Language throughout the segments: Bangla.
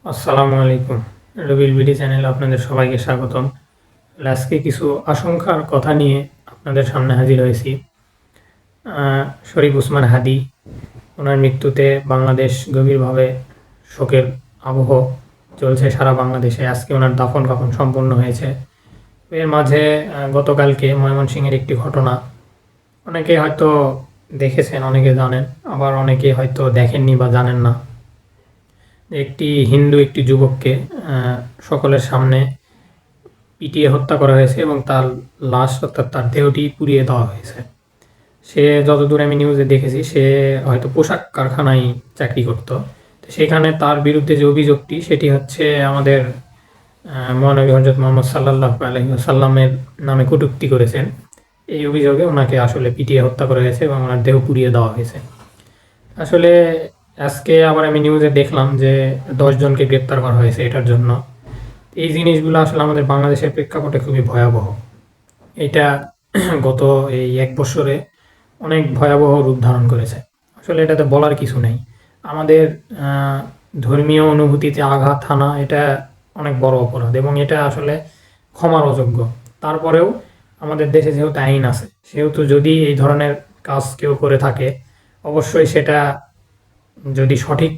আসসালামু আলাইকুম। রবিল বিডি চ্যানেলে আপনাদের সবাইকে স্বাগতম। আজকে কিছু আশঙ্কার কথা নিয়ে আপনাদের সামনে হাজির হয়েছি। শরীফ ওসমান হাদি, ওনার মৃত্যুতে বাংলাদেশ গভীরভাবে শোকের আবহ চলছে সারা বাংলাদেশে। আজকে ওনার দাফন কাফন সম্পন্ন হয়েছে। এর মাঝে গতকালকে ময়মনসিংহের একটি ঘটনা অনেকে হয়তো দেখেছেন, অনেকে জানেন, আবার অনেকে হয়তো দেখেননি বা জানেন না। একটি যুবককে সকলের সামনে পিটিয়ে হত্যা করা হয়েছে এবং তার লাশ অর্থাৎ তার দেহটি পুড়িয়ে দেওয়া হয়েছে। সে যতদূর আমি নিউজে দেখেছি সে হয়তো পোশাক কারখানায় চাকরি করত। তো সেখানে তার বিরুদ্ধে যে অভিযোগটি সেটি হচ্ছে আমাদের মহানবী হজরত মোহাম্মদ সাল্লাল্লাহু আলাইহি ওয়াসাল্লামের নামে কটূক্তি করেছেন। এই অভিযোগে ওনাকে আসলে পিটিয়ে হত্যা করা হয়েছে এবং ওনার দেহ পুড়িয়ে দেওয়া হয়েছে। আসলে আজকে আবার আমি নিউজে দেখলাম যে 10 জনকে গ্রেপ্তার করা হয়েছে এটার জন্য। এই জিনিসগুলো আসলে আমাদের বাংলাদেশের প্রেক্ষাপটে খুবই ভয়াবহ। এটা গত এই 1 বছরে অনেক ভয়াবহ রূপ ধারণ করেছে। আসলে এটাতে বলার কিছু নেই। আমাদের ধর্মীয় অনুভূতিতে আঘাত হানা এটা অনেক বড় অপরাধ এবং এটা আসলে ক্ষমার অযোগ্য। তারপরেও আমাদের দেশে যেহেতু আইন আছে, সেহেতু যদি এই ধরনের কাজ কেউ করে থাকে, অবশ্যই সেটা যদি সঠিক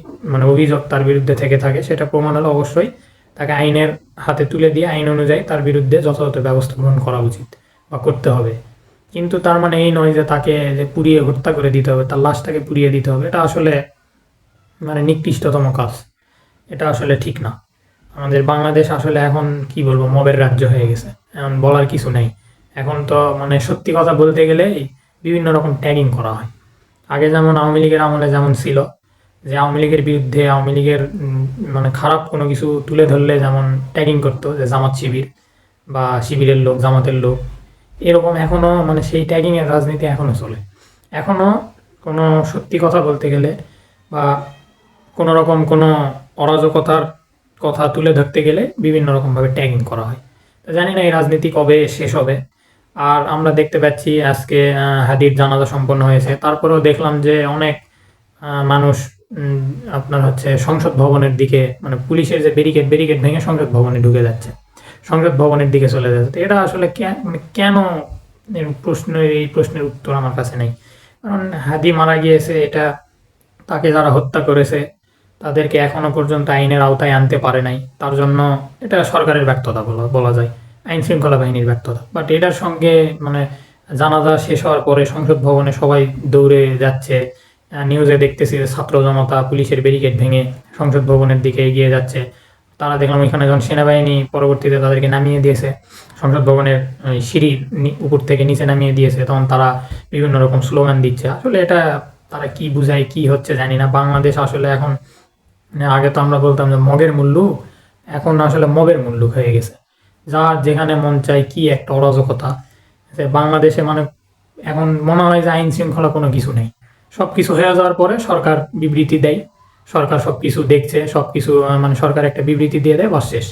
অভিযোগ তার বিরুদ্ধে থেকে থাকে, সেটা প্রমাণ হলে অবশ্যই তাকে আইনের হাতে তুলে দিয়ে আইন অনুযায়ী তার বিরুদ্ধে যথাযথ ব্যবস্থা গ্রহণ করা উচিত বা করতে হবে। কিন্তু তার মানে এই নয় যে তাকে যে পুড়িয়ে হত্যা করে দিতে হবে, তার লাশটাকে পুড়িয়ে দিতে হবে। এটা আসলে নিকৃষ্টতম কাজ। এটা আসলে ঠিক না। আমাদের বাংলাদেশ আসলে এখন কি বলবো, মবের রাজ্য হয়ে গেছে। এখন বলার কিছু নেই। এখন তো সত্যি কথা বলতে গেলেই বিভিন্ন রকম ট্যাগিং করা হয়। আগে যেমন আওয়ামী লীগের আমলে যেমন ছিল যে আওয়ামী লীগের বিরুদ্ধে আওয়ামী লীগের খারাপ কোনো কিছু তুলে ধরলে যেমন ট্যাগিং করতো যে জামাত শিবির বা শিবিরের লোক, জামাতের লোক, এরকম এখনও সেই ট্যাগিংয়ের রাজনীতি এখনও চলে। এখনও কোনো সত্যি কথা বলতে গেলে বা কোনো রকম কোনো অরাজকতার কথা তুলে ধরতে গেলে বিভিন্ন রকমভাবে ট্যাগিং করা হয়। তো জানি না এই রাজনীতি কবে শেষ হবে। আর আমরা দেখতে পাচ্ছি আজকে হাদির জানাজা সম্পন্ন হয়েছে। তারপরেও দেখলাম যে অনেক মানুষ আপনার হচ্ছে সংসদ ভবনের দিকে, পুলিশের যে ব্যারিকেড ভেঙে সংসদ ভবনে ঢুকে যাচ্ছে, সংসদ ভবনের দিকে চলে যাচ্ছে। তো এটা আসলে কেন, এই প্রশ্নের উত্তর আমার কাছে নেই। কারণ হাদি মারা গিয়েছে, এটা তাকে যারা হত্যা করেছে তাদেরকে এখনো পর্যন্ত আইনের আওতায় আনতে পারে নাই। তার জন্য এটা সরকারের ব্যর্থতা বলা যায়, আইন শৃঙ্খলা বাহিনীর ব্যর্থতা। বাট এটার সঙ্গে জানাজা শেষ হওয়ার পরে সংসদ ভবনে সবাই দৌড়ে যাচ্ছে। নিউজে দেখতেছি যে ছাত্র জনতা পুলিশের ব্যারিকেড ভেঙে সংসদ ভবনের দিকে এগিয়ে যাচ্ছে। তারা দেখলাম ওইখানে যখন সেনাবাহিনী পরবর্তীতে তাদেরকে নামিয়ে দিয়েছে, সংসদ ভবনের সিঁড়ির উপর থেকে নিচে নামিয়ে দিয়েছে, তখন তারা বিভিন্ন রকম স্লোগান দিচ্ছে। আসলে এটা তারা কি বুঝায়, কি হচ্ছে জানি না। বাংলাদেশ আসলে এখন আগে তো আমরা বলতাম যে মগের মূল্য, এখন আসলে মবের মূল্য হয়ে গেছে। যার যেখানে মন চায়, কি একটা অরাজকতা যে বাংলাদেশে। এখন মনে হয় যে আইন শৃঙ্খলা কোনো কিছু নেই। সব কিছু হয়ে যাওয়ার পরে সরকার বিবৃতি দেয়, সরকার সব কিছু দেখছে, সব কিছু সরকার একটা বিবৃতি দিয়ে দেয়, বাস শেষ।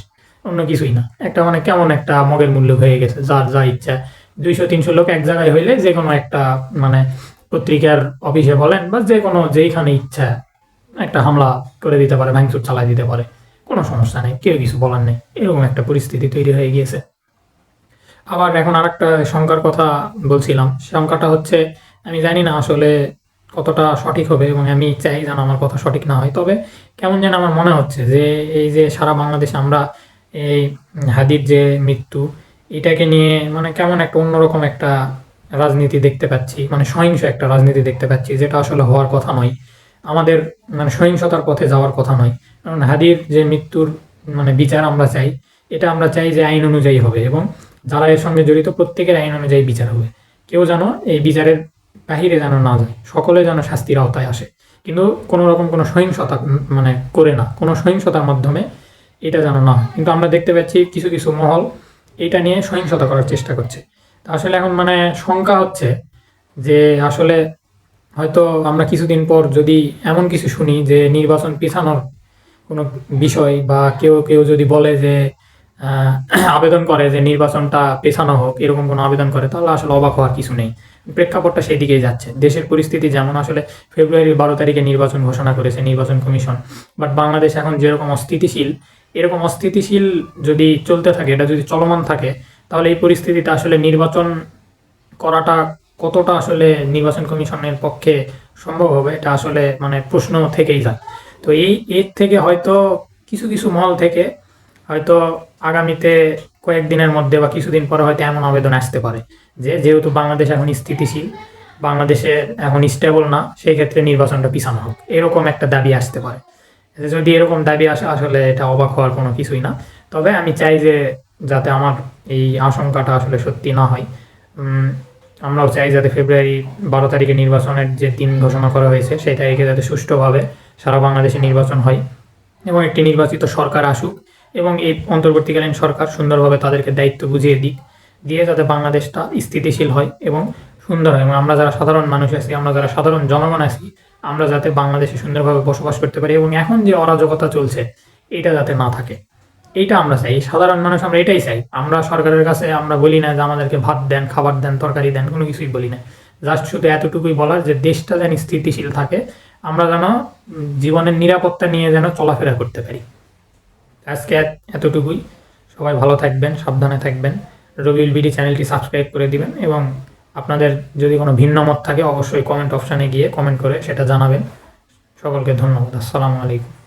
অন্য কিছুই না। একটা কেমন একটা মগের মূল্য হয়ে গেছে, যার যা ইচ্ছা। 200-300 লোক এক জায়গায় হইলে যে কোনো একটা পত্রিকার অফিসে বলেন বা যে কোনো যেইখানে ইচ্ছা একটা হামলা করে দিতে পারে, ভাঙচুর চালাই দিতে পারে, কোনো সমস্যা নেই, কেউ কিছু বলার নেই। এরকম একটা পরিস্থিতি তৈরি হয়ে গিয়েছে। আবার এখন আরেকটা শঙ্কার কথা বলছিলাম। শঙ্কাটা হচ্ছে, আমি জানি না আসলে কতটা সঠিক হবে এবং আমি চাই যেন আমার কথা সঠিক না হয়। তবে কেমন যেন আমার মনে হচ্ছে যে এই যে সারা বাংলাদেশে আমরা এই হাদির যে মৃত্যু, এটাকে নিয়ে কেমন একটা অন্যরকম একটা রাজনীতি দেখতে পাচ্ছি, সহিংস একটা রাজনীতি দেখতে পাচ্ছি, যেটা আসলে হওয়ার কথা নয়। আমাদের সহিংসতার পথে যাওয়ার কথা নয়। কারণ হাদির যে মৃত্যুর বিচার আমরা চাই, এটা আমরা চাই যে আইন অনুযায়ী হবে এবং যারা এর সঙ্গে জড়িত প্রত্যেকের আইন অনুযায়ী বিচার হবে। কেউ যেন এই বিচারের বাহিরে যেন না যায়, সকলে যেন শাস্তির আওতায় আসে। কিন্তু কোনো রকম কোনো সহিংসতা করে না, কোনো সহিংসতার মাধ্যমে এটা যেন না হয়। কিন্তু আমরা দেখতে পাচ্ছি কিছু কিছু মহল এটা নিয়ে সহিংসতা করার চেষ্টা করছে। তা আসলে এখন শঙ্কা হচ্ছে যে আসলে হয়তো আমরা কিছুদিন পর যদি এমন কিছু শুনি যে নির্বাচন পিছানোর কোনো বিষয়, বা কেউ কেউ যদি বলে যে আহ, আবেদন করে যে নির্বাচনটা পেছানো হোক, এরকম কোনো আবেদন করে, তাহলে আসলে অবাক হওয়ার কিছু নেই। প্রেক্ষাপটটা সেই দিকেই যাচ্ছে। দেশের পরিস্থিতি যেমন আসলে ফেব্রুয়ারির 12 তারিখে নির্বাচন ঘোষণা করেছে নির্বাচন কমিশন, বাট বাংলাদেশ এখন যেরকম অস্থিতিশীল, এরকম অস্থিতিশীল যদি চলতে থাকে, এটা যদি চলমান থাকে, তাহলে এই পরিস্থিতিতে আসলে নির্বাচন করাটা কতটা আসলে নির্বাচন কমিশনের পক্ষে সম্ভব হবে, এটা আসলে মানে প্রশ্ন থেকেই যায়। তো এর থেকে হয়তো কিছু কিছু মহল থেকে হয়তো আগামীতে কয়েকদিনের মধ্যে বা কিছুদিন পরে হয়তো এমন আবেদন আসতে পারে যে যেহেতু বাংলাদেশ এখন স্থিতিশীল, বাংলাদেশে এখন স্টেবল না, সেই ক্ষেত্রে নির্বাচনটা পিছানো হোক, এরকম একটা দাবি আসতে পারে। যদি এরকম দাবি আসে, আসলে এটা অবাক হওয়ার কোনো কিছুই না। তবে আমি চাই যে যাতে আমার এই আশঙ্কাটা আসলে সত্যি না হয়। উম, আমরাও চাই যাতে ফেব্রুয়ারি 12 তারিখে নির্বাচনের যে দিন ঘোষণা করা হয়েছে সেই তারিখে যাতে সুষ্ঠুভাবে সারা বাংলাদেশে নির্বাচন হয় এবং একটি নির্বাচিত সরকার আসুক, এবং এই অন্তর্বর্তীকালীন সরকার সুন্দরভাবে তাদেরকে দায়িত্ব বুঝিয়ে দিক, দিয়ে যাতে বাংলাদেশটা স্থিতিশীল হয় এবং সুন্দর হয়, এবং আমরা যারা সাধারণ মানুষ আছি, আমরা যারা সাধারণ জনগণ আছি, আমরা যাতে বাংলাদেশে সুন্দরভাবে বসবাস করতে পারি, এবং এখন যে অরাজকতা চলছে এটা যাতে না থাকে, এইটা আমরা চাই। সাধারণ মানুষ আমরা এটাই চাই। আমরা সরকারের কাছে আমরা বলি না যে আমাদেরকে ভাত দেন, খাবার দেন, তরকারি দেন, কোনো কিছুই বলি না। জাস্ট শুধু এতটুকুই বলার যে দেশটা যেন স্থিতিশীল থাকে, আমরা যেন জীবনের নিরাপত্তা নিয়ে যেন চলাফেরা করতে পারি। আজকে এতটুকুই। সবাই ভালো থাকবেন, সাবধানে থাকবেন। রবিউল বিডি চ্যানেলটি সাবস্ক্রাইব করে দিবেন, এবং আপনাদের যদি কোনো ভিন্ন মত থাকে অবশ্যই কমেন্ট অপশানে গিয়ে কমেন্ট করে সেটা জানাবেন। সকলকে ধন্যবাদ। আসসালামু আলাইকুম।